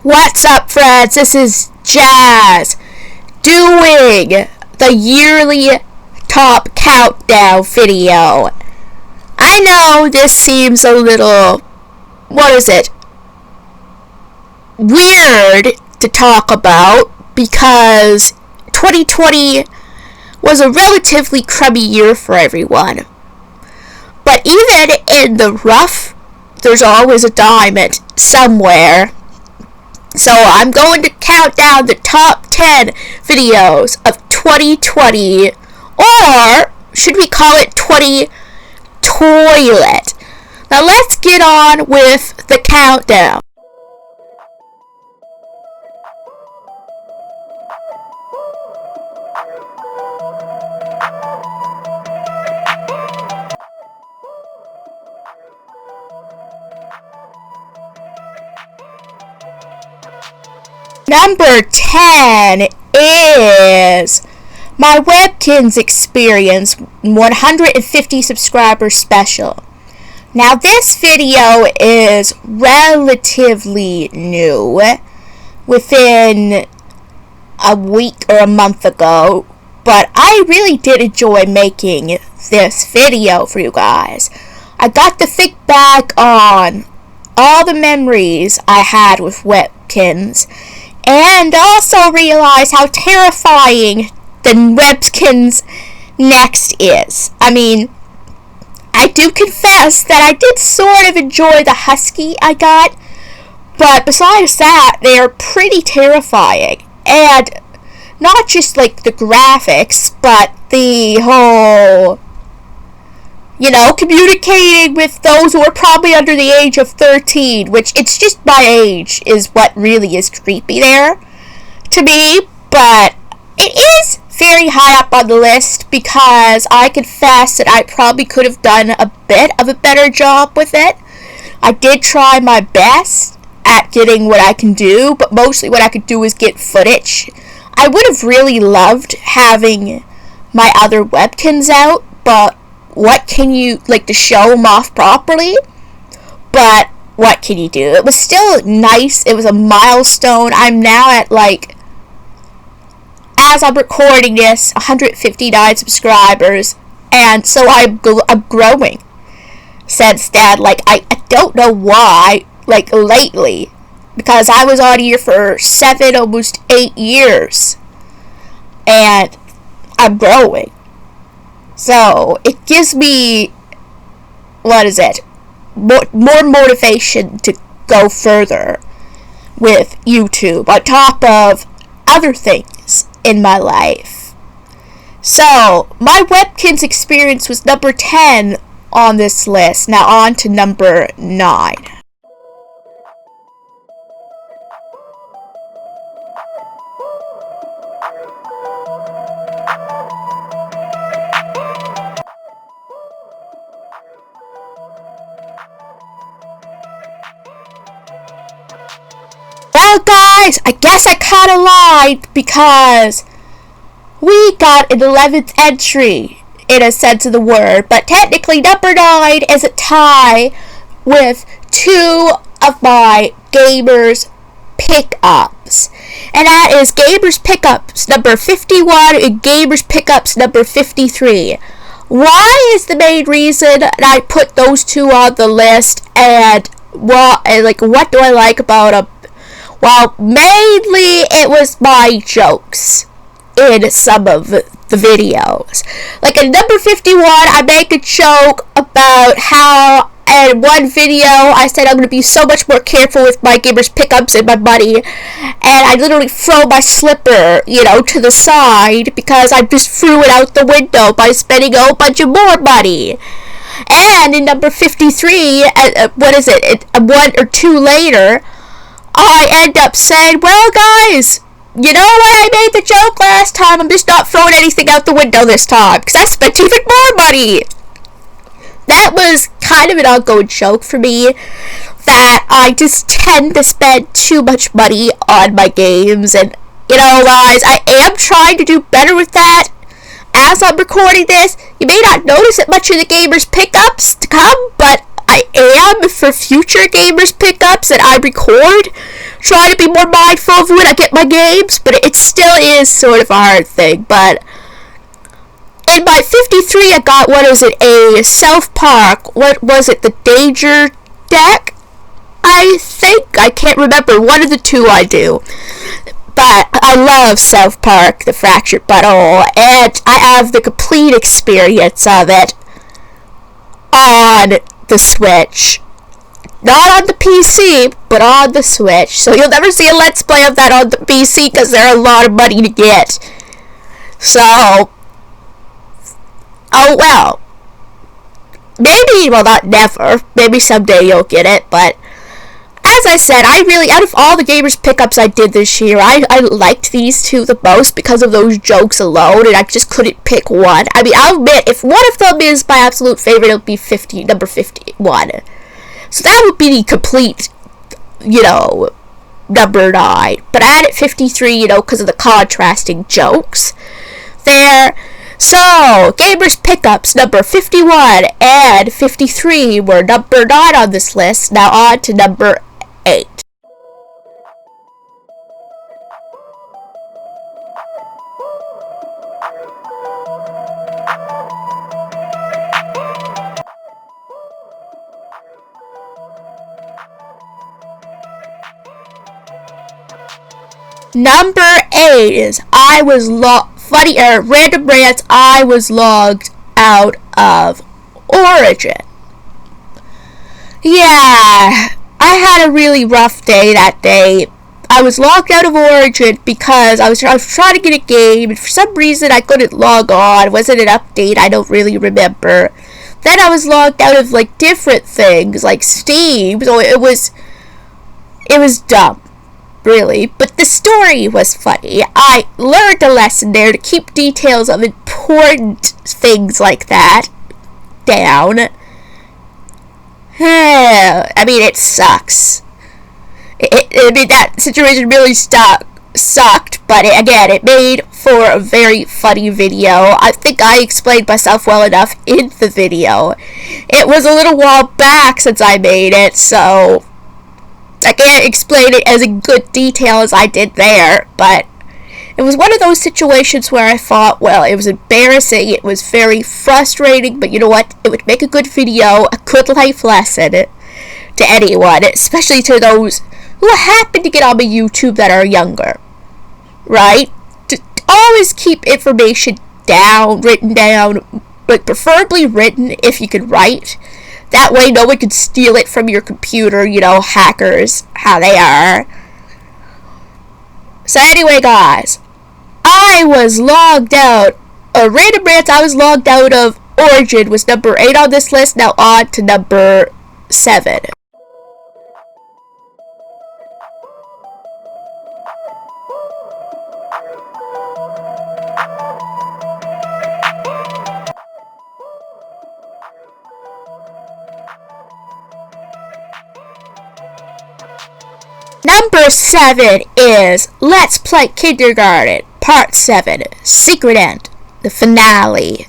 What's up, friends? This is Jazz doing the yearly top countdown video. I know this seems a little, weird to talk about because 2020 was a relatively crummy year for everyone. But even in the rough, there's always a diamond somewhere. So I'm going to count down the top 10 videos of 2020, or should we call it 20Toilet? Now let's get on with the countdown. Number 10 is my Webkinz Experience 150 subscribers special. Now this video is relatively new, within a week or a month ago, but I really did enjoy making this video for you guys. I got to think back on all the memories I had with Webkinz, and also realize how terrifying the Webkinz next is. I mean, I do confess that I did sort of enjoy the husky I got, but besides that, they are pretty terrifying. And not just like the graphics, but the whole, communicating with those who are probably under the age of 13, which it's just my age is what really is creepy there to me, but it is very high up on the list because I confess that I probably could have done a bit of a better job with it. I did try my best at getting what I can do, but mostly what I could do is get footage. I would have really loved having my other Webkinz out, but what can you, to show them off properly? But what can you do? It was still nice. It was a milestone. I'm now at, as I'm recording this, 159 subscribers. And so I'm growing since then. I don't know why, lately. Because I was on here for 7, almost 8 years. And I'm growing. So, it gives me, more motivation to go further with YouTube, on top of other things in my life. So, my Webkinz Experience was number 10 on this list. Now on to number 9. Well, guys, I guess I kinda lied because we got an 11th entry in a sense of the word, but technically number 9 is a tie with 2 of my Gamers Pickups. And that is Gamers Pickups number 51 and Gamers Pickups number 53. Why is the main reason that I put those two on the list, and what do I like about them? Well, mainly it was my jokes in some of the videos. In number 51, I make a joke about how in one video I said I'm going to be so much more careful with my Gamers Pickups and my money, and I literally throw my slipper, to the side because I just threw it out the window by spending a whole bunch of more money. And in number 53, a one or two later, I end up saying, well, guys, you know what, I made the joke last time, I'm just not throwing anything out the window this time, because I spent even more money. That was kind of an ongoing joke for me, that I just tend to spend too much money on my games, and, guys, I am trying to do better with that. As I'm recording this, you may not notice it much in the Gamers Pickups to come, but I am for future gamers pickups that I record. Try to be more mindful of when I get my games, but it still is sort of a hard thing. But in my 53, I got, what was it, a South Park, what was it, the Danger deck? I think, I can't remember, one of the two I do. But I love South Park, the Fractured Butthole, and I have the complete experience of it on the Switch. Not on the PC, but on the Switch. So you'll never see a Let's Play of that on the PC because they're a lot of money to get. So, oh well. Maybe, well, not never. Maybe someday you'll get it, but as I said, I really, out of all the gamers pickups I did this year, I liked these two the most because of those jokes alone, and I just couldn't pick one. I mean, I'll admit, if one of them is my absolute favorite, it'll be number 51. So that would be the complete, number 9. But I added 53, because of the contrasting jokes there. So, gamers pickups number 51 and 53 were number 9 on this list. Now on to number 8. Number 8 is random rants. I was logged out of Origin. Yeah, I had a really rough day that day. I was logged out of Origin because I was trying to get a game, and for some reason I couldn't log on. It wasn't an update, I don't really remember. Then I was logged out of different things like Steam, so it was dumb. Really, but the story was funny. I learned a lesson there to keep details of important things like that down. I mean, it sucks. That situation really sucked, but it made for a very funny video. I think I explained myself well enough in the video. It was a little while back since I made it, so I can't explain it as in good detail as I did there, but it was one of those situations where I thought, well, it was embarrassing, it was very frustrating, but you know what? It would make a good video, a good life lesson to anyone, especially to those who happen to get on my YouTube that are younger, right? To always keep information written down, but preferably written if you could write. That way no one can steal it from your computer, hackers, how they are. So anyway, guys, I was logged out. Random rants I was logged out of Origin was number 8 on this list. Now on to number 7. Number 7 is Let's Play Kindergarten, Part 7, Secret End, the finale.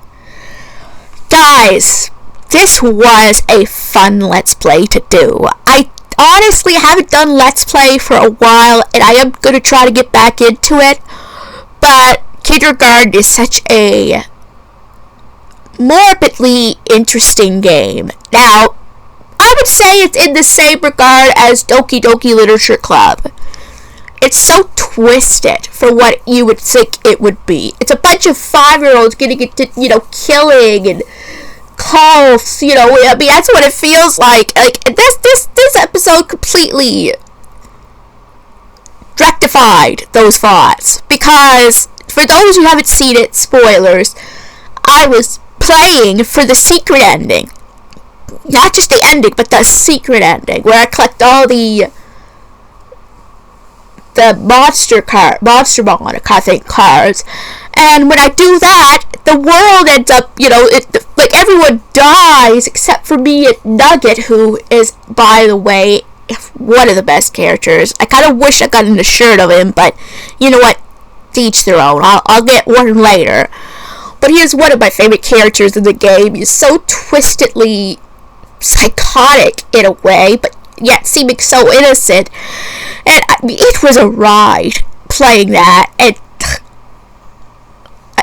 Guys, this was a fun Let's Play to do. I honestly haven't done Let's Play for a while, and I am going to try to get back into it, but Kindergarten is such a morbidly interesting game. Now, I would say it's in the same regard as Doki Doki Literature Club. It's so twisted for what you would think it would be. It's a bunch of 5-year-olds getting into, killing and cults, that's what it feels like. This episode completely rectified those thoughts. Because, for those who haven't seen it, spoilers, I was playing for the secret ending. Not just the ending, but the secret ending, where I collect all the monster cards, and when I do that, the world ends up, everyone dies except for me and Nugget, who is, by the way, one of the best characters. I kind of wish I got a shirt of him, but you know what? To each their own. I'll get one later. But he is one of my favorite characters in the game. He's so twistedly psychotic in a way, but yet seeming so innocent. And I mean, it was a ride playing that, and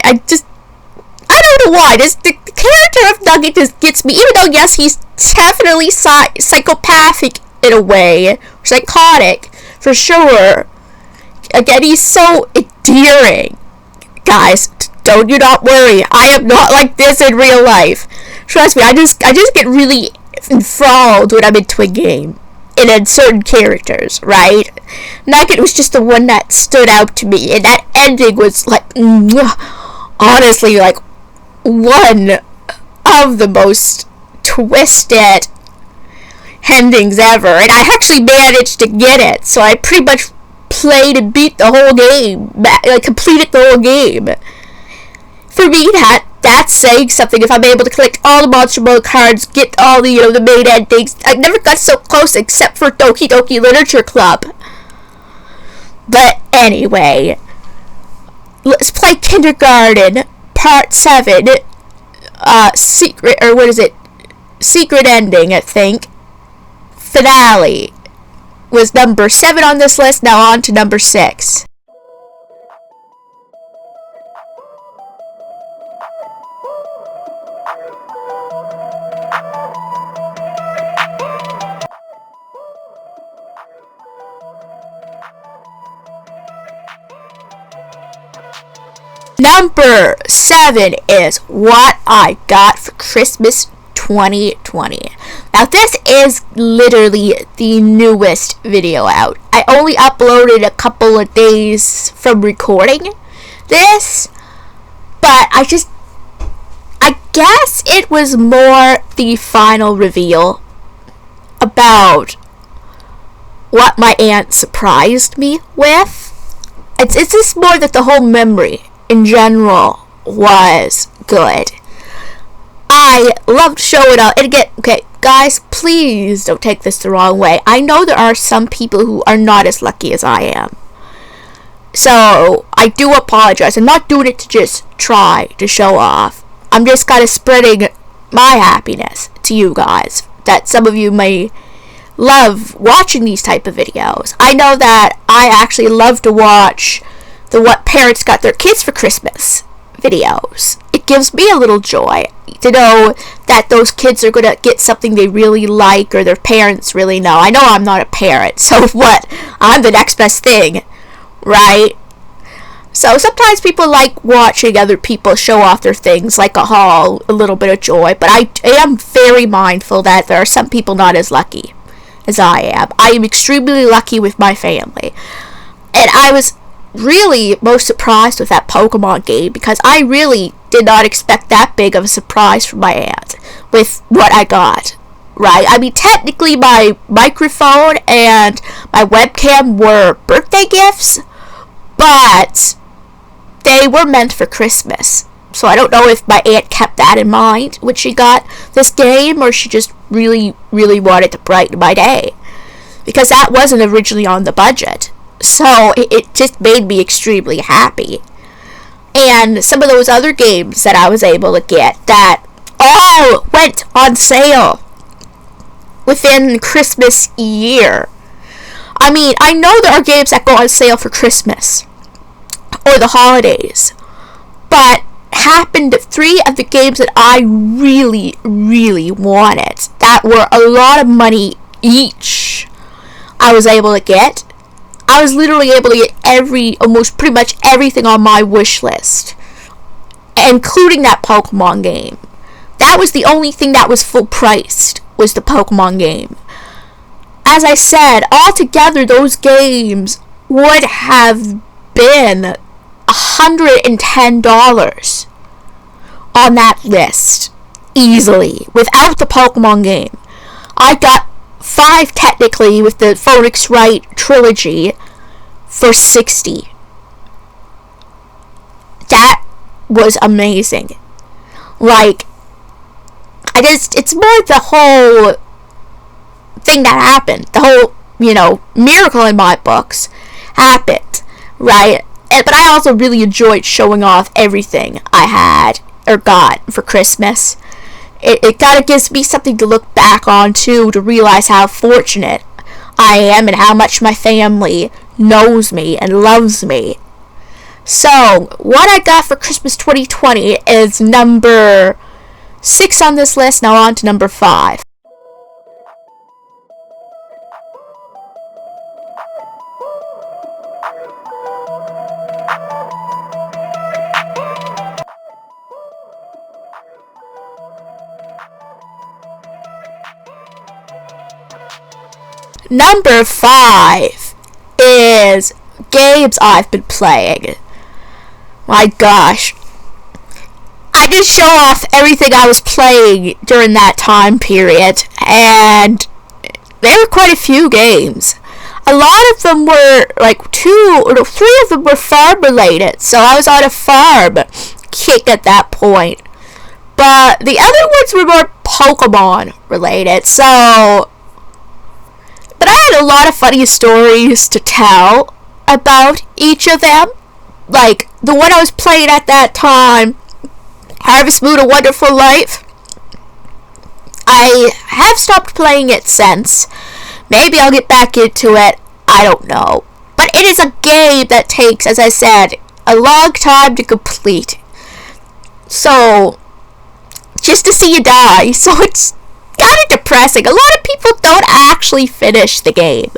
I don't know why. The character of Nugget just gets me, even though, yes, he's definitely psychopathic in a way, psychotic, for sure. Again, he's so endearing. Guys, don't you not worry. I am not like this in real life. Trust me, I just get really enthralled when I'm into a game. And in certain characters, right? Nugget was just the one that stood out to me. And that ending was like, honestly, like, one of the most twisted endings ever. And I actually managed to get it. So I pretty much played and beat the whole game. I completed the whole game. For me, that's saying something. If I'm able to collect all the Monster Mode cards, get all the, the main endings. I never got so close except for Doki Doki Literature Club. But anyway, let's play Kindergarten Part 7. Secret ending, I think. Finale was number 7 on this list. Now on to number 6. Number 7 is What I Got for Christmas 2020. Now this is literally the newest video out. I only uploaded a couple of days from recording this, but I guess it was more the final reveal about what my aunt surprised me with. It's just more that the whole memory in general was good. I loved showing up. And again, okay, guys, please don't take this the wrong way. I know there are some people who are not as lucky as I am. So, I do apologize. I'm not doing it to just try to show off. I'm just kind of spreading my happiness to you guys. That some of you may love watching these type of videos. I know that I actually love to watch the What Parents Got Their Kids for Christmas videos. It gives me a little joy to know that those kids are going to get something they really like or their parents really know. I know I'm not a parent, so what? I'm the next best thing, right? So sometimes people like watching other people show off their things like a haul, a little bit of joy, but I am very mindful that there are some people not as lucky as I am. I am extremely lucky with my family. And I was really most surprised with that Pokemon game because I really did not expect that big of a surprise from my aunt with what I got, right? I mean, technically my microphone and my webcam were birthday gifts, but they were meant for Christmas. So I don't know if my aunt kept that in mind when she got this game, or she just really, really wanted to brighten my day, because that wasn't originally on the budget. So it just made me extremely happy. And some of those other games that I was able to get that all went on sale within Christmas year. I mean, I know there are games that go on sale for Christmas or the holidays, but happened 3 of the games that I really, really wanted that were a lot of money each, I was able to get. I was literally able to get almost pretty much everything on my wish list, including that Pokemon game. That was the only thing that was full priced, was the Pokemon game. As I said, altogether those games would have been $110 on that list, easily, without the Pokemon game. I got 5 technically with the Phoenix Wright trilogy for $60. That was amazing. Like, it's more the whole thing that happened. The whole, miracle in my books happened, right? But I also really enjoyed showing off everything I had or got for Christmas. it kind of gives me something to look back on too, to realize how fortunate I am and how much my family knows me and loves me. So, what I got for Christmas 2020 is number 6 on this list. Now on to number 5. Number 5 is games I've been playing. My gosh. I just show off everything I was playing during that time period, and there were quite a few games. A lot of them were like 2 or 3 of them were farm related, so I was on a farm kick at that point. But the other ones were more Pokemon related, so... But I had a lot of funny stories to tell about each of them. Like, the one I was playing at that time, Harvest Moon: A Wonderful Life. I have stopped playing it since. Maybe I'll get back into it. I don't know. But it is a game that takes, as I said, a long time to complete. So, just to see you die. So it's kind of depressing. A lot of people don't actually finish the game.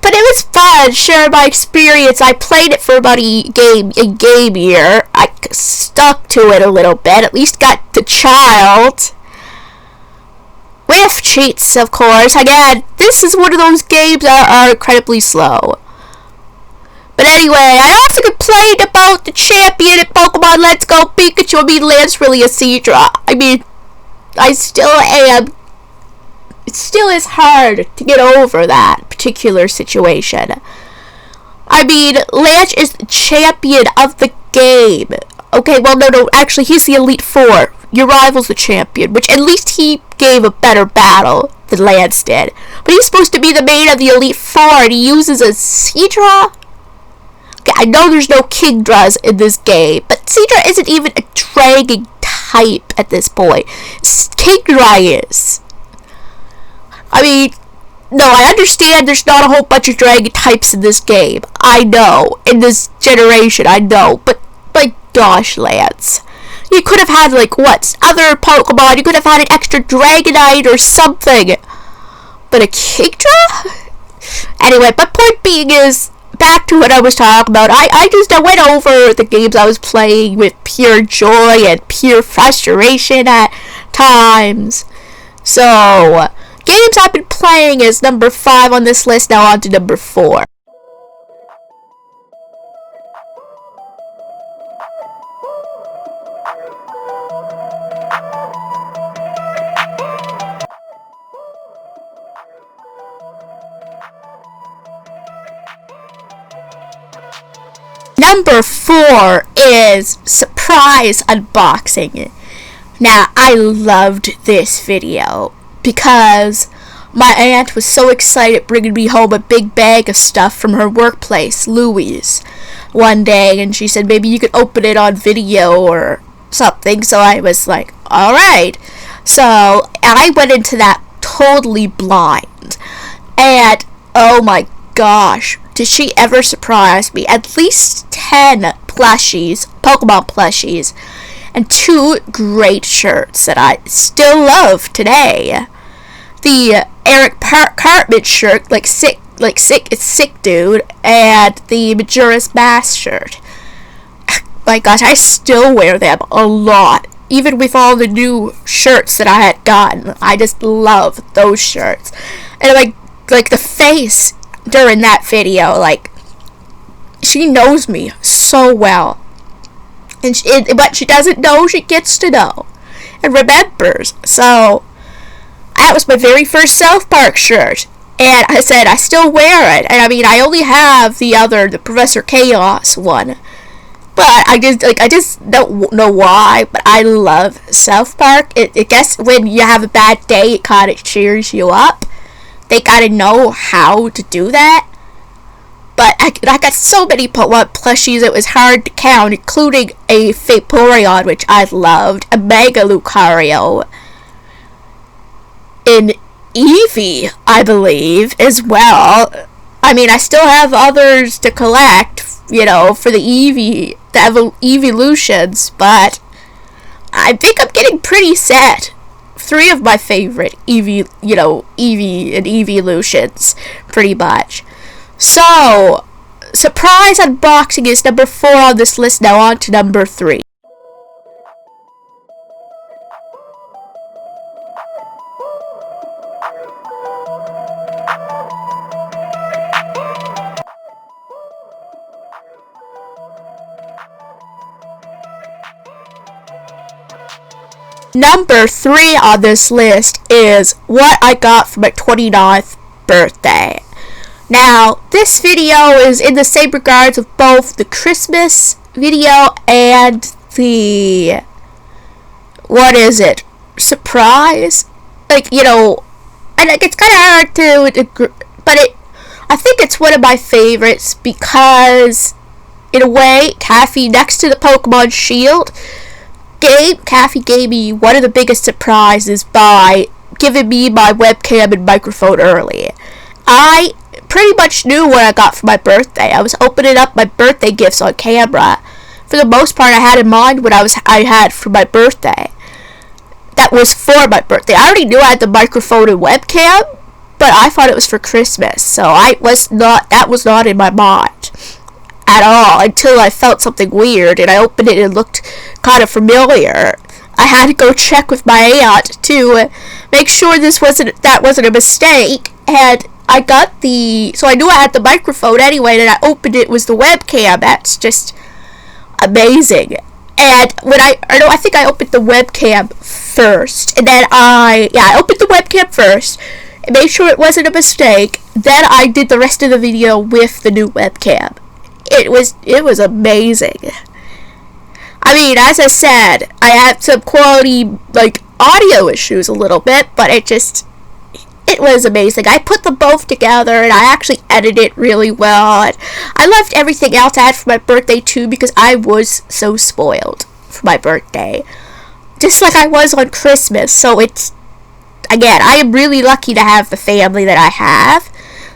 But it was fun, sharing my experience. I played it for about a game year. I stuck to it a little bit. At least got the child. With cheats, of course. Again, this is one of those games that are incredibly slow. But anyway, I also complained about the champion in Pokemon Let's Go Pikachu. I mean, Lance really a Seadra. I mean, I still am. It still is hard to get over that particular situation. I mean, Lance is the champion of the game. Okay, well, no, actually, he's the Elite Four. Your rival's the champion, which at least he gave a better battle than Lance did. But he's supposed to be the main of the Elite Four, and he uses a Seadra? Okay, I know there's no Kingdras in this game, but Seadra isn't even a dragon type at this point. Kingdra is. I mean, no, I understand there's not a whole bunch of dragon types in this game. I know. In this generation, I know. But, my gosh, Lance. You could have had, like, what? Other Pokemon. You could have had an extra Dragonite or something. But a Kingdra? Anyway, my point being is, back to what I was talking about. I went over the games I was playing with pure joy and pure frustration at times. So, games I've been playing is number 5 on this list. Now on to number 4. Number 4 is surprise unboxing. Now, I loved this video because my aunt was so excited bringing me home a big bag of stuff from her workplace, Louie's, one day, and she said maybe you could open it on video or something. So I was like, alright. So I went into that totally blind, and oh my gosh, did she ever surprise me. At least 10 plushies, Pokemon plushies, and 2 great shirts that I still love today. The Eric Cartman shirt, it's sick dude, and the Majora's Mask shirt. My gosh, I still wear them a lot. Even with all the new shirts that I had gotten, I just love those shirts. And like the face during that video, like, she knows me so well. And what she doesn't know, she gets to know. And remembers. So, that was my very first South Park shirt. And I said, I still wear it. And I mean, I only have the Professor Chaos one. But I just don't know why, but I love South Park. I guess when you have a bad day, it kind of cheers you up. They gotta know how to do that. But I got so many plushies it was hard to count, including a Vaporeon, which I loved, a Mega Lucario, an Eevee, I believe, as well. I mean, I still have others to collect, for the Eevee, the evolutions, but I think I'm getting pretty set. 3 of my favorite Eevee and evolutions, pretty much. So, surprise unboxing is number 4 on this list. Now on to number 3. Number 3 on this list is what I got for my 29th birthday. Now, this video is in the same regards of both the Christmas video and the, surprise? And it's kind of hard to, but I think it's one of my favorites because, in a way, Kathy, next to the Pokemon Shield, Kathy gave me one of the biggest surprises by giving me my webcam and microphone early. I pretty much knew what I got for my birthday. I was opening up my birthday gifts on camera. For the most part, I had in mind what I had for my birthday. That was for my birthday. I already knew I had the microphone and webcam, but I thought it was for Christmas. So that was not in my mind at all until I felt something weird and I opened it and it looked kind of familiar. I had to go check with my aunt to make sure that wasn't a mistake, and I knew I had the microphone anyway, and I opened it was the webcam. That's just amazing. And I think I opened the webcam first, and then I opened the webcam first and made sure it wasn't a mistake. Then I did the rest of the video with the new webcam. It was amazing. I mean, as I said, I had some quality, audio issues a little bit, but it was amazing. I put them both together, and I actually edited it really well, and I loved everything else I had for my birthday, too, because I was so spoiled for my birthday. Just like I was on Christmas, so I am really lucky to have the family that I have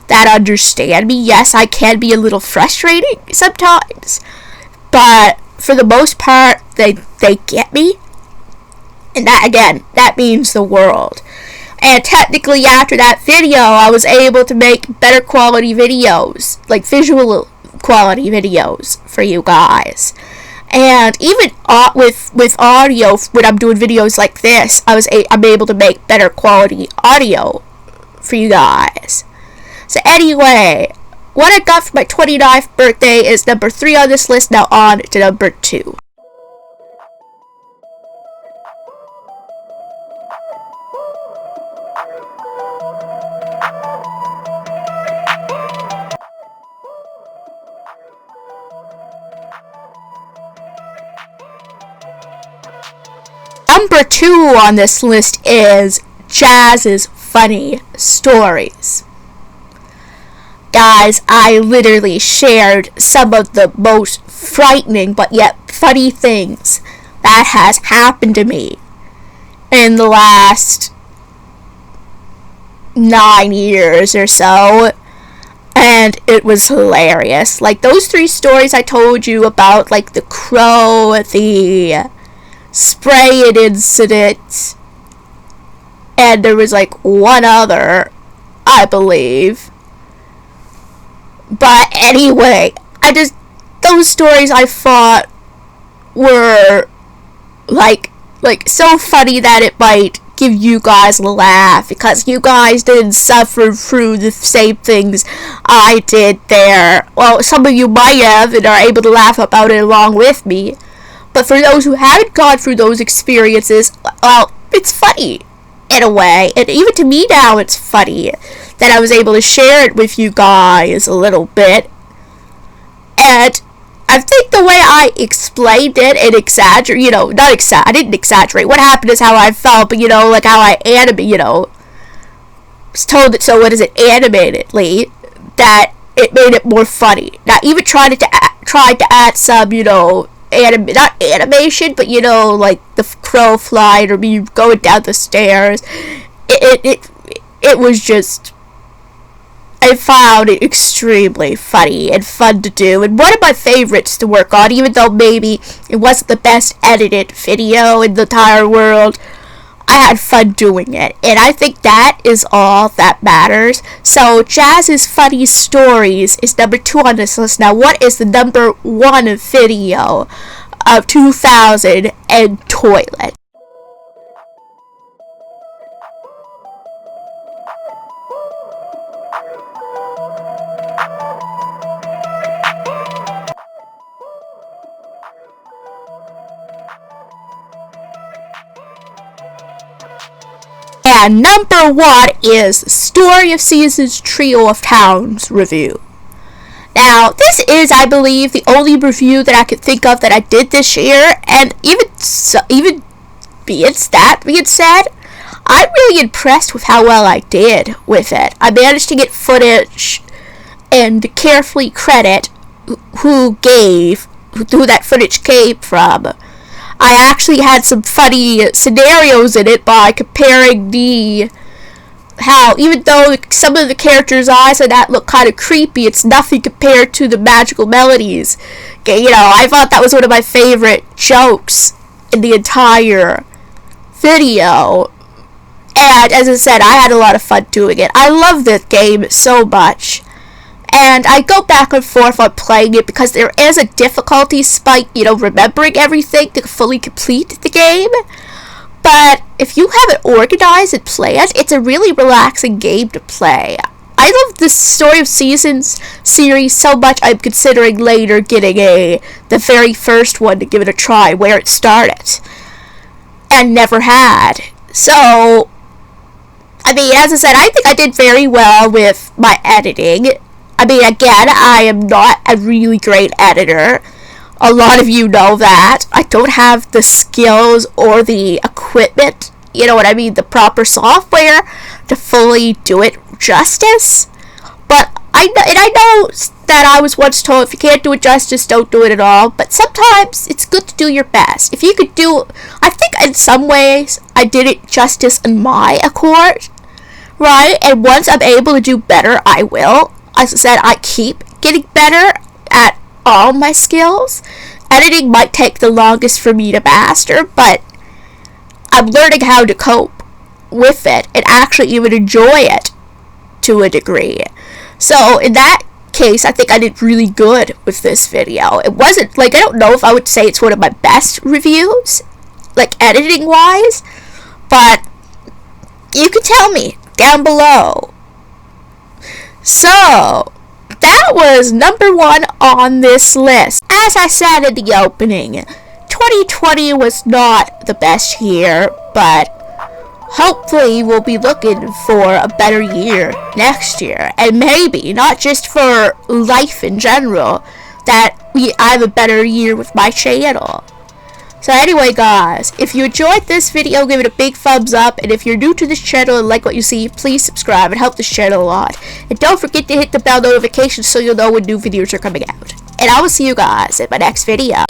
that understand me. Yes, I can be a little frustrating sometimes, but for the most part, they get me, and that means the world. And technically, after that video, I was able to make better quality videos, visual quality videos for you guys. And even with audio, when I'm doing videos like this, I'm able to make better quality audio for you guys. So anyway, what I got for my 29th birthday is number 3 on this list. Now on to number 2. Number 2 on this list is Jazz's Funny Stories. Guys, I literally shared some of the most frightening but yet funny things that has happened to me in the last 9 years or so, and it was hilarious. Those 3 stories I told you about, the crow, the spraying incident, and there was one other, I believe. But anyway, those stories I thought were so funny that it might give you guys a laugh, because you guys didn't suffer through the same things I did there. Well, some of you might have and are able to laugh about it along with me. But for those who haven't gone through those experiences, well, it's funny in a way. And even to me now, it's funny that I was able to share it with you guys a little bit. And I think the way I explained it and I didn't exaggerate. What happened is how I felt, but how I was told it so, animatedly, that it made it more funny. Now, even tried to add some, not animation, but like the crow flying or me going down the stairs. It was just, I found it extremely funny and fun to do, and one of my favorites to work on, even though maybe it wasn't the best edited video in the entire world. I had fun doing it, and I think that is all that matters. So Jazz's Funny Stories is number 2 on this list. Now, what is the number 1 video of 2000Toilet? And number 1 is Story of Seasons Trio of Towns review. Now, this is, I believe, the only review that I could think of that I did this year, and even being said, I'm really impressed with how well I did with it. I managed to get footage and carefully credit who that footage came from. I actually had some funny scenarios in it by comparing how even though some of the characters' eyes and that look kind of creepy, it's nothing compared to the magical melodies. I thought that was one of my favorite jokes in the entire video. And as I said, I had a lot of fun doing it. I love this game so much. And I go back and forth on playing it because there is a difficulty spike, remembering everything to fully complete the game. But if you have it organized and planned, it's a really relaxing game to play. I love the Story of Seasons series so much I'm considering later getting the very first one to give it a try where it started. And never had. So, as I said, I think I did very well with my editing. Again, I am not a really great editor. A lot of you know that. I don't have the skills or the equipment, the proper software to fully do it justice. But I know that I was once told if you can't do it justice, don't do it at all. But sometimes it's good to do your best. If you could I think in some ways I did it justice in my accord, right? And once I'm able to do better, I will. As I said, I keep getting better at all my skills. Editing might take the longest for me to master, but I'm learning how to cope with it and actually even enjoy it to a degree. So in that case, I think I did really good with this video. It wasn't, I don't know if I would say it's one of my best reviews, editing wise, but you can tell me down below. So, that was number 1 on this list. As I said in the opening, 2020 was not the best year, but hopefully we'll be looking for a better year next year. And maybe, not just for life in general, that I have a better year with my channel. So anyway, guys, if you enjoyed this video, give it a big thumbs up. And if you're new to this channel and like what you see, please subscribe. It helps this channel a lot. And don't forget to hit the bell notification so you'll know when new videos are coming out. And I will see you guys in my next video.